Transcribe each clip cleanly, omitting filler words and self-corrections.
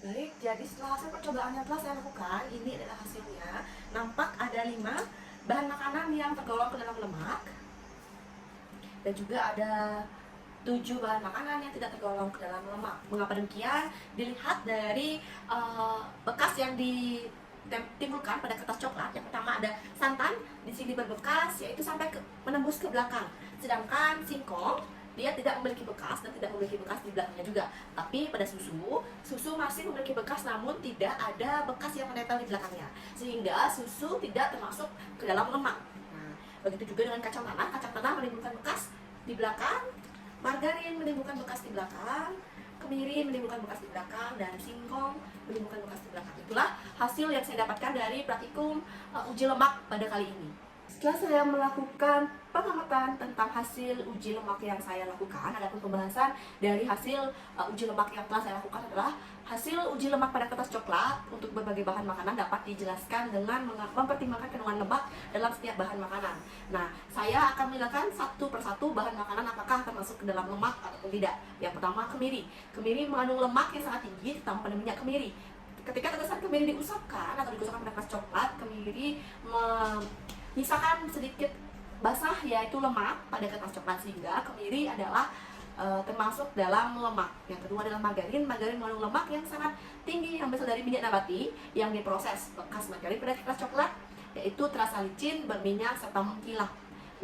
Baik, jadi setelah hasil percobaan yang telah saya lakukan, ini adalah hasilnya. Nampak ada 5 bahan makanan yang tergolong ke dalam lemak, dan juga ada 7 bahan makanan yang tidak tergolong ke dalam lemak. Mengapa demikian? Dilihat dari bekas yang ditimbulkan pada kertas coklat. Yang pertama ada santan, di sini berbekas, yaitu sampai menembus ke belakang. Sedangkan singkong dia tidak memiliki bekas dan tidak memiliki bekas di belakangnya juga. Tapi pada susu masih memiliki bekas, namun tidak ada bekas yang menempel di belakangnya, sehingga susu tidak termasuk ke dalam lemak. Nah, begitu juga dengan kacang tanah menimbulkan bekas di belakang, margarin menimbulkan bekas di belakang, kemiri menimbulkan bekas di belakang, dan singkong menimbulkan bekas di belakang. Itulah hasil yang saya dapatkan dari praktikum uji lemak pada kali ini. Setelah saya melakukan pengamatan tentang hasil uji lemak yang saya lakukan, adapun pembahasan dari hasil uji lemak yang telah saya lakukan adalah hasil uji lemak pada kertas coklat untuk berbagai bahan makanan dapat dijelaskan dengan mempertimbangkan kandungan lemak dalam setiap bahan makanan. Nah, saya akan menjelaskan satu persatu bahan makanan apakah termasuk ke dalam lemak ataupun tidak. Yang pertama, kemiri. Kemiri mengandung lemak yang sangat tinggi, terutama pada minyak kemiri. Ketika tetesan kemiri diusapkan atau digosokkan pada kertas coklat, kemiri menyisakan sedikit basah, yaitu lemak pada kertas coklat, sehingga kemiri adalah termasuk dalam lemak. Yang kedua adalah margarin. Margarin mengandung lemak yang sangat tinggi yang berasal dari minyak nabati yang diproses. Bekas margarin pada kertas coklat yaitu terasa licin, berminyak, serta mengkilap.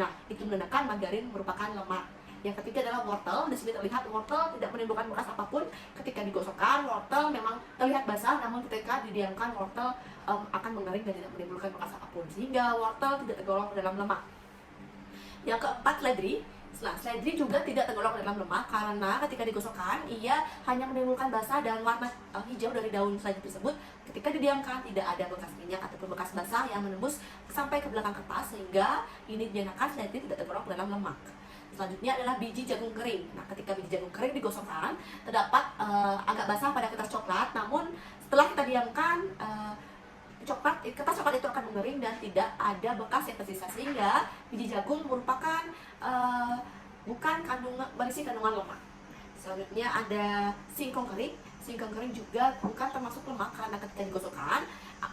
Nah, itu menandakan margarin merupakan lemak. Yang ketiga adalah wortel. Di sini terlihat wortel tidak menimbulkan bekas apapun. Ketika digosokkan, wortel memang terlihat basah, namun ketika didiamkan, wortel akan mengering dan tidak menimbulkan bekas apapun, sehingga wortel tidak tergolong ke dalam lemak. Yang keempat, seledri. Nah, seledri juga tidak tergolong ke dalam lemak karena ketika digosokkan, ia hanya menimbulkan basah dan warna hijau dari daun seledri tersebut. Ketika didiamkan, tidak ada bekas minyak ataupun bekas basah yang menembus sampai ke belakang kertas, sehingga ini dinyatakan seledri tidak tergolong ke dalam lemak. Selanjutnya adalah biji jagung kering. Nah, ketika biji jagung kering digosokkan, terdapat agak basah pada kertas coklat, namun setelah kita diamkan, kertas coklat itu akan mengering dan tidak ada bekas yang tersisa, sehingga biji jagung merupakan bukan berisi kandungan lemak. Selanjutnya ada singkong kering. Singkong kering juga bukan termasuk lemak karena ketika digosokkan,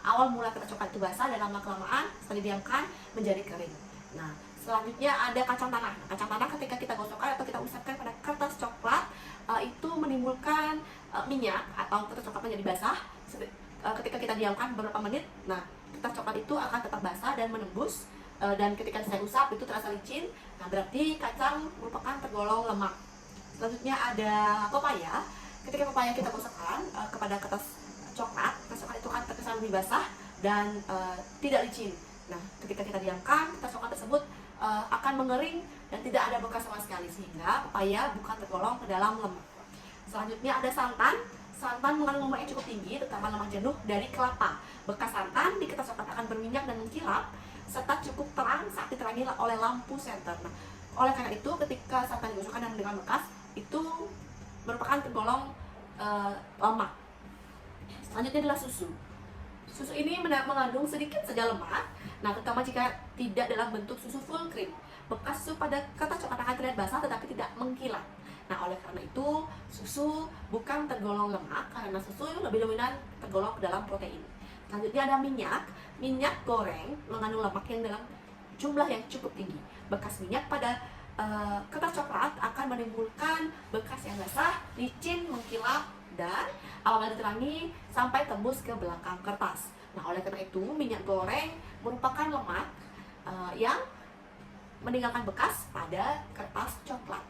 awal mula kertas coklat itu basah dan lama-kelamaan setelah didiamkan menjadi kering. Nah, selanjutnya ada kacang tanah. Kacang tanah ketika kita gosokkan atau kita usapkan pada kertas coklat, itu menimbulkan minyak atau kertas coklat menjadi basah. Ketika kita diamkan beberapa menit, nah kertas coklat itu akan tetap basah dan menembus, dan ketika saya usap itu terasa licin. Nah, berarti kacang merupakan tergolong lemak. Selanjutnya ada pepaya. Ketika pepaya kita gosokkan kepada kertas coklat itu akan terkesan lebih basah dan tidak licin. Nah, ketika kita diamkan, kertas coklat tersebut akan mengering dan tidak ada bekas sama sekali, sehingga pepaya bukan tergolong ke dalam lemak. Selanjutnya ada santan. Santan mengandung lemak yang cukup tinggi, terutama lemak jenuh dari kelapa. Bekas santan di kertas coklat akan berminyak dan mengkilap, serta cukup terang saat diterangi oleh lampu senter. Nah, oleh karena itu, ketika santan digosokkan dan dengan bekas, itu merupakan tergolong lemak. Selanjutnya adalah susu. Susu ini mengandung sedikit saja lemak, nah terutama jika tidak dalam bentuk susu full cream. Bekas susu pada kertas coklat akan terlihat basah tetapi tidak mengkilap. Nah, oleh karena itu, susu bukan tergolong lemak karena susu lebih dominan tergolong ke dalam protein. Selanjutnya ada minyak. Minyak goreng mengandung lemak yang dalam jumlah yang cukup tinggi. Bekas minyak pada kertas coklat akan menimbulkan bekas yang basah, licin, mengkilap, dan awalnya diterangi sampai tembus ke belakang kertas. Nah, oleh karena itu, minyak goreng merupakan lemak yang meninggalkan bekas pada kertas coklat.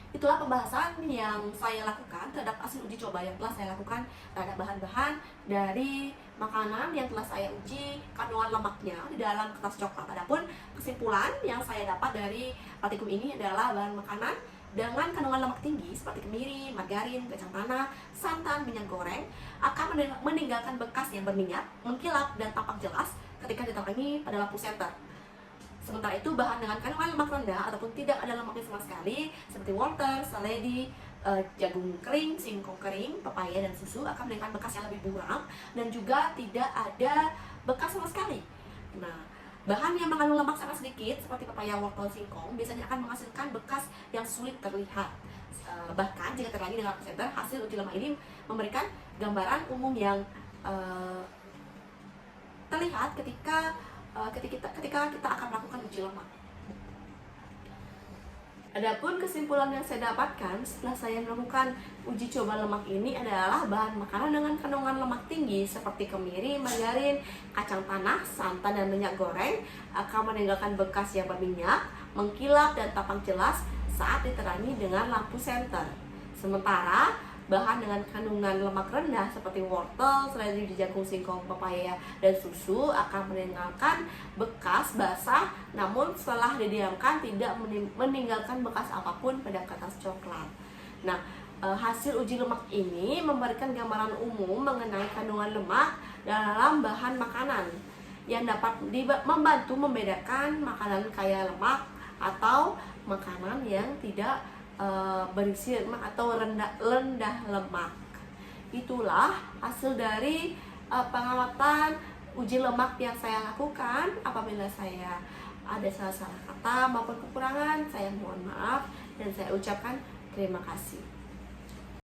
Itulah pembahasan yang saya lakukan terhadap hasil uji coba yang telah saya lakukan terhadap bahan-bahan dari makanan yang telah saya uji kandungan lemaknya di dalam kertas coklat. Adapun kesimpulan yang saya dapat dari praktikum ini adalah bahan makanan dengan kandungan lemak tinggi seperti kemiri, margarin, kacang tanah, santan, minyak goreng akan meninggalkan bekas yang berminyak, mengkilap, dan tampak jelas ketika diterangi pada lampu senter. Sementara itu, bahan dengan kandungan lemak rendah ataupun tidak ada lemaknya sama sekali seperti wortel, seledri, jagung kering, singkong kering, pepaya, dan susu akan meninggalkan bekas yang lebih buram dan juga tidak ada bekas sama sekali. Nah, bahan yang mengandung lemak sangat sedikit seperti pepaya, wortel, singkong biasanya akan menghasilkan bekas yang sulit terlihat. Bahkan jika terlagi dengan lab center, hasil uji lemak ini memberikan gambaran umum yang terlihat ketika kita akan melakukan uji lemak. Adapun kesimpulan yang saya dapatkan setelah saya melakukan uji coba lemak ini adalah bahan makanan dengan kandungan lemak tinggi seperti kemiri, margarin, kacang tanah, santan, dan minyak goreng akan meninggalkan bekas yang berminyak, mengkilap, dan tampak jelas saat diterangi dengan lampu senter. Sementara bahan dengan kandungan lemak rendah seperti wortel, seledri, jagung, singkong, pepaya, dan susu akan meninggalkan bekas basah, namun setelah didiamkan tidak meninggalkan bekas apapun pada kertas coklat. Nah, hasil uji lemak ini memberikan gambaran umum mengenai kandungan lemak dalam bahan makanan yang dapat membantu membedakan makanan kaya lemak atau makanan yang tidak berisi lemak atau rendah lemak. Itulah hasil dari pengamatan uji lemak yang saya lakukan. Apabila saya ada salah-salah kata maupun kekurangan, saya mohon maaf dan saya ucapkan terima kasih.